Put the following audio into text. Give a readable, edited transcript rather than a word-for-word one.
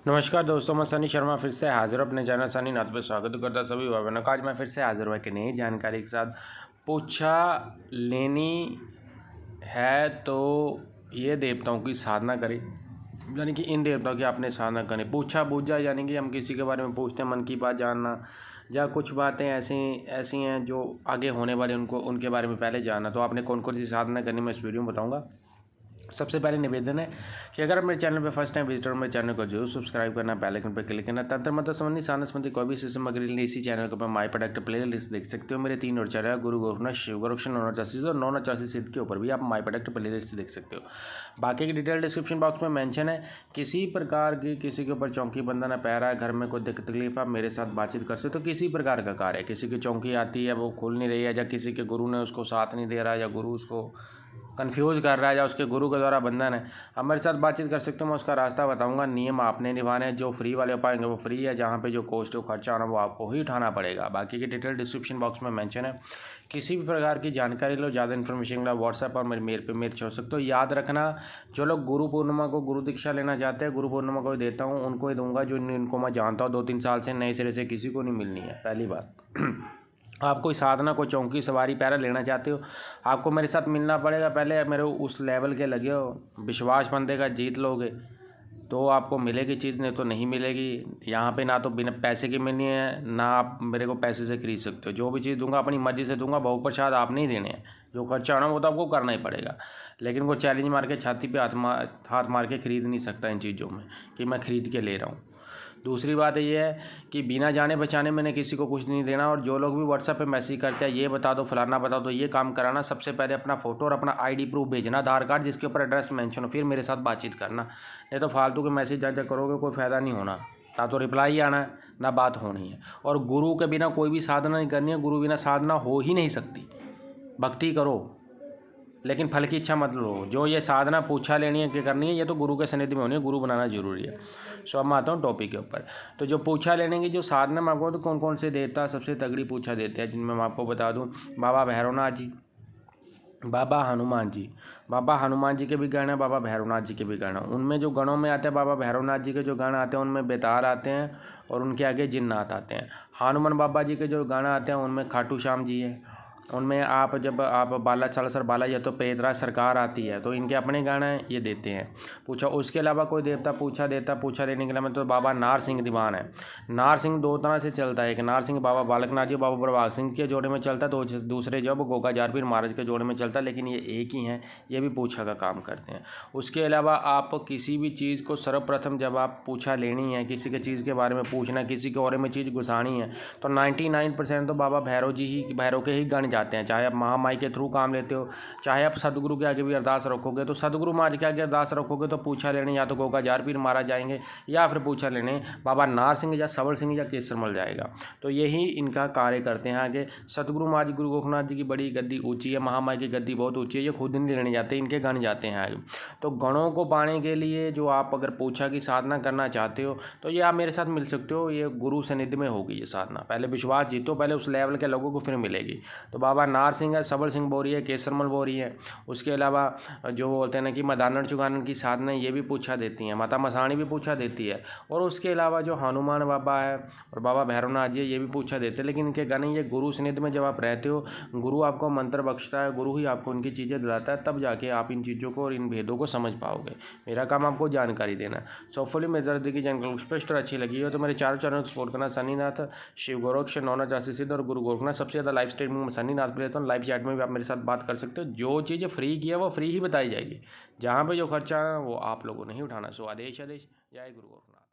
नमस्कार दोस्तों, मैं सनी शर्मा फिर से हाजिर अपने चैनल सनी नाथ पे स्वागत करता सभी भाई बहनों का। आज मैं फिर से हाजिर हुआ कि नई जानकारी के साथ। पूछा लेनी है तो ये देवताओं की साधना करें, यानी कि इन देवताओं की आपने साधना करें। पूछा बूझा यानी कि हम किसी के बारे में पूछते हैं, मन की बात जानना, या कुछ बातें ऐसी ऐसी हैं जो आगे होने वाले उनके बारे में पहले जानना। तो आपने कौन कौन सी साधना करनी मैं इस वीडियो में बताऊँगा। सबसे पहले निवेदन है कि अगर आप मेरे चैनल पर फर्स्ट टाइम विजिटर, मेरे चैनल को जरूर सब्सक्राइब करना, बेल आइकन पर क्लिक करना। तंत्र मंत्र संबंधी साधना संबंधी कोई भी सिस्टम अगर इसी चैनल के ऊपर माई प्रोडक्ट प्ले लिस्ट देख सकते हो। मेरे 3 और चैनल गुरु गोरखनाथ, शिव गोरक्षण, 984 और 984 सिद्ध के ऊपर भी आप माई प्रोडक्ट प्ले लिस्ट देख सकते हो। बाकी की डिटेल डिस्क्रिप्शन बॉक्स में मेंशन है। किसी प्रकार की किसी के ऊपर चौकी बंधना पै रहा है, घर में कोई दिक्कत तकलीफ, आप मेरे साथ बातचीत कर सकते हो। तो किसी प्रकार का कार्य है, किसी की चौकी आती है वो खुल नहीं रही है, या किसी के गुरु ने उसको साथ नहीं दे रहा है, या गुरु उसको कन्फ्यूज़ कर रहा है, या उसके गुरु के द्वारा बंधन है, आप मेरे साथ बातचीत कर सकते हो। मैं उसका रास्ता बताऊंगा। नियम आपने निभाने हैं। जो फ्री वाले पाएंगे वो फ्री है, जहाँ पे जो कॉस्ट है वो खर्चा आना वो आपको ही उठाना पड़ेगा। बाकी की डिटेल डिस्क्रिप्शन बॉक्स में मेंशन है। किसी भी प्रकार की जानकारी लो, ज़्यादा इन्फॉर्मेशन के लिए व्हाट्सएप और मेरे मेल पे मेरे छोड़ सकते हो। याद रखना, जो लोग गुरु पूर्णिमा को गुरु दीक्षा लेना चाहते हैं, गुरु पूर्णिमा को ही देता हूँ, उनको ही दूंगा जो इनको मैं जानता हूँ 2-3 साल से। नए सिरे से किसी को नहीं मिलनी है। पहली बात आप कोई साधना, कोई चौकी सवारी पैरा लेना चाहते हो, आपको मेरे साथ मिलना पड़ेगा। पहले मेरे उस लेवल के लगे हो, विश्वास बंदेगा, जीत लोगे तो आपको मिलेगी चीज़, नहीं तो नहीं मिलेगी। यहाँ पे ना तो बिना पैसे की मिलनी है, ना आप मेरे को पैसे से खरीद सकते हो। जो भी चीज़ दूंगा अपनी मर्जी से दूंगा, बहु प्रसाद आप नहीं देने हैं। जो खर्चा आना वो तो आपको करना ही पड़ेगा, लेकिन वो चैलेंज मार के छाती पे हाथ मार के खरीद नहीं सकता इन चीज़ों में कि मैं खरीद के ले रहा हूँ। दूसरी बात ये है कि बिना जाने पहचाने मैंने किसी को कुछ नहीं देना। और जो लोग भी व्हाट्सएप पे मैसेज करते हैं, ये बता दो फलाना बता दो, ये काम कराना, सबसे पहले अपना फ़ोटो और अपना आईडी प्रूफ भेजना, आधार कार्ड जिसके ऊपर एड्रेस मेंशन हो, फिर मेरे साथ बातचीत करना। नहीं तो फालतू के मैसेज जा करोगे, कोई फ़ायदा नहीं होना। ना तो रिप्लाई आना है, ना बात होनी है। और गुरु के बिना कोई भी साधना नहीं करनी है। गुरु बिना साधना हो ही नहीं सकती। भक्ति करो लेकिन फल की इच्छा मत लो। जो ये साधना पूछा लेनी है कि करनी है, ये तो गुरु के सन्निधि में होनी है। गुरु बनाना जरूरी है। सो अब मैं आता हूँ टॉपिक के ऊपर। तो जो पूछा लेने की जो साधना मैं आपको, तो कौन कौन से देवता सबसे तगड़ी पूछा देते हैं, जिनमें मैं आपको बता दूँ। बाबा भैरवनाथ जी, बाबा हनुमान जी। बाबा हनुमान जी के भी गण हैं, बाबा भैरवनाथ जी के भी गण हैं। उनमें जो गणों में आते हैं, बाबा भैरवनाथ जी के जो गण आते हैं उनमें बेतार आते हैं और उनके आगे जिन्नात आते हैं। हनुमान बाबा जी के जो गण आते हैं उनमें खाटू श्याम जी है। उनमें आप जब आप बाला सालासर बाला या तो प्रेतराज सरकार आती है, तो इनके अपने गण हैं, ये देते हैं। पूछा उसके अलावा कोई देवता पूछा देता, पूछा लेने के लिए तो बाबा नार सिंह दीवान है। नार सिंह 2 तरह से चलता है। एक नार सिंह बाबा बालकनाथ जी, बाबा प्रभाग सिंह के जोड़े में चलता है, तो दूसरे जब गोगा जारपीर महाराज के जोड़े में चलता है, लेकिन ये एक ही हैं। ये भी पूछा का काम करते हैं। उसके अलावा आप किसी भी चीज़ को सर्वप्रथम जब आप पूछा लेनी है, किसी के चीज़ के बारे में पूछना, किसी के बारे में चीज़ घुसानी है, तो 99% तो बाबा भैरव के ही गण जाते हैं। चाहे आप महामाई के थ्रू काम लेते हो, चाहे आप सदगुरु के आगे भी अरदास रखोगे, तो सदगुरु महाराज के आगे अरदास रखोगे तो पूछा लेने या तो गोगा जारपीर महाराज जाएंगे, या फिर पूछा लेने बाबा नार सिंह या सबर सिंह या केसरमल जाएगा। तो यही इनका कार्य करते हैं आगे। सदगुरु महाराज गुरु गोरखनाथ जी की बड़ी गद्दी ऊँची है, महामाई की गद्दी बहुत ऊँची है। ये खुद नहीं लेने जाते, इनके गण जाते हैं आगे। तो गणों को पाने के लिए जो आप अगर पूछा की साधना करना चाहते हो, तो ये आप मेरे साथ मिल सकते हो। ये गुरु सन्निधि में होगी ये साधना। पहले विश्वास जीतो, पहले उस लेवल के लोगों को फिर मिलेगी। तो बाबा नार सिंह है, सबल सिंह बोरी है, केसरमल बोरी है। उसके अलावा जो बोलते हैं ना कि मदानन चुगानन की साधना, ये भी पूछा देती हैं। माता मसाणी भी पूछा देती है। और उसके अलावा जो हनुमान बाबा है और बाबा भैरवनाथ जी, ये भी पूछा देते हैं। लेकिन इनके गण, ये गुरु सन्निधि में जब आप रहते हो, गुरु आपको मंत्र बख्शता है, गुरु ही आपको उनकी चीज़ें दिलाता है, तब जाके आप इन चीज़ों को और इन भेदों को समझ पाओगे। मेरा काम आपको जानकारी देना है। सो होपफुली मेरे दर्द की जानकारी स्पष्ट और अच्छी लगी हो तो मेरे चारों चैनल को सपोर्ट करना। सनी नाथ, शिव गोरक्षण, 984 सिद्ध और गुरु गोरखनाथ। सबसे ज़्यादा लाइव स्ट्रीमिंग में सनी नाथ पे लेता हूँ। लाइव चैट में भी आप मेरे साथ बात कर सकते हो। जो चीज़ें फ्री की है वो फ्री ही बताई जाएगी। जहाँ पे जो खर्चा है वो आप लोगों ने ही उठाना। सो आदेश आदेश, जय गुरु गोरखनाथ।